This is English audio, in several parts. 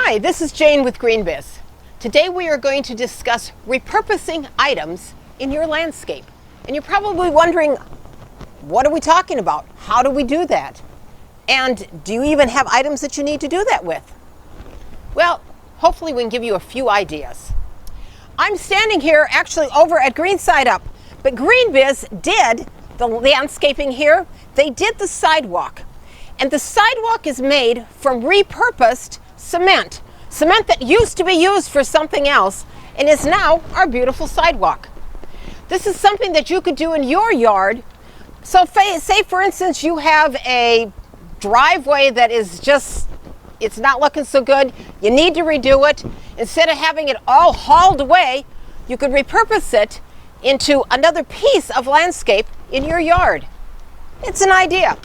Hi, this is Jane with GreenBiz. Today we are going to discuss repurposing items in your landscape. And you're probably wondering, what are we talking about? How do we do that? And do you even have items that you need to do that with? Well, hopefully we can give you a few ideas. I'm standing here actually over at Green Side Up, but GreenBiz did the landscaping here. They did the sidewalk. And the sidewalk is made from repurposed cement. Cement that used to be used for something else and is now our beautiful sidewalk. This is something that you could do in your yard. So say for instance you have a driveway that is just, it's not looking so good. You need to redo it. Instead of having it all hauled away, you could repurpose it into another piece of landscape in your yard. It's an idea.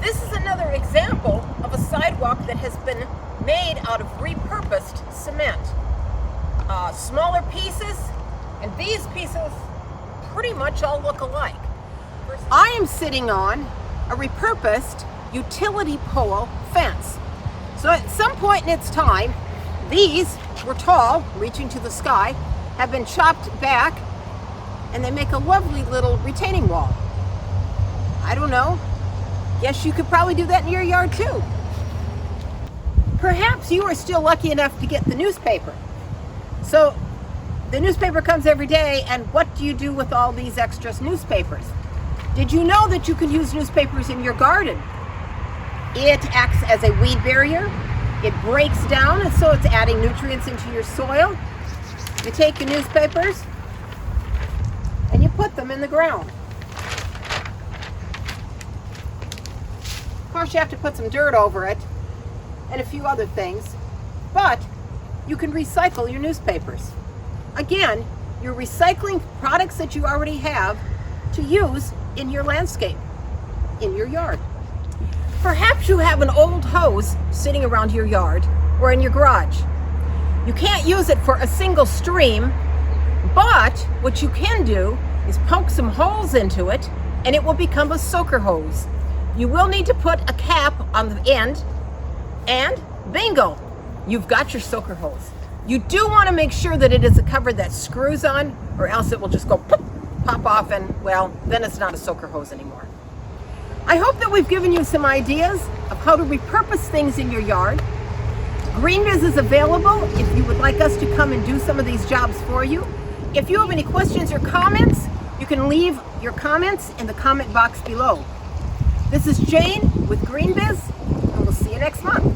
This is another example of a sidewalk that has been made out of repurposed cement. Smaller pieces, and these pieces pretty much all look alike. I am sitting on a repurposed utility pole fence. So at some point in its time, these were tall, reaching to the sky, have been chopped back, and they make a lovely little retaining wall. I don't know. Yes, you could probably do that in your yard too. Perhaps you are still lucky enough to get the newspaper. So the newspaper comes every day, and what do you do with all these extra newspapers? Did you know that you can use newspapers in your garden? It acts as a weed barrier. It breaks down, and so it's adding nutrients into your soil. You take your newspapers and you put them in the ground. Of course, you have to put some dirt over it and a few other things, but you can recycle your newspapers. Again, you're recycling products that you already have to use in your landscape, in your yard. Perhaps you have an old hose sitting around your yard or in your garage. You can't use it for a single stream, but what you can do is poke some holes into it and it will become a soaker hose. You will need to put a cap on the end, and bingo, you've got your soaker hose. You do want to make sure that it is a cover that screws on, or else it will just go pop off, and well, then it's not a soaker hose anymore. I hope that we've given you some ideas of how to repurpose things in your yard. GreenBiz is available if you would like us to come and do some of these jobs for you. If you have any questions or comments, you can leave your comments in the comment box below. This is Jane with GreenBiz, and we'll see you next month.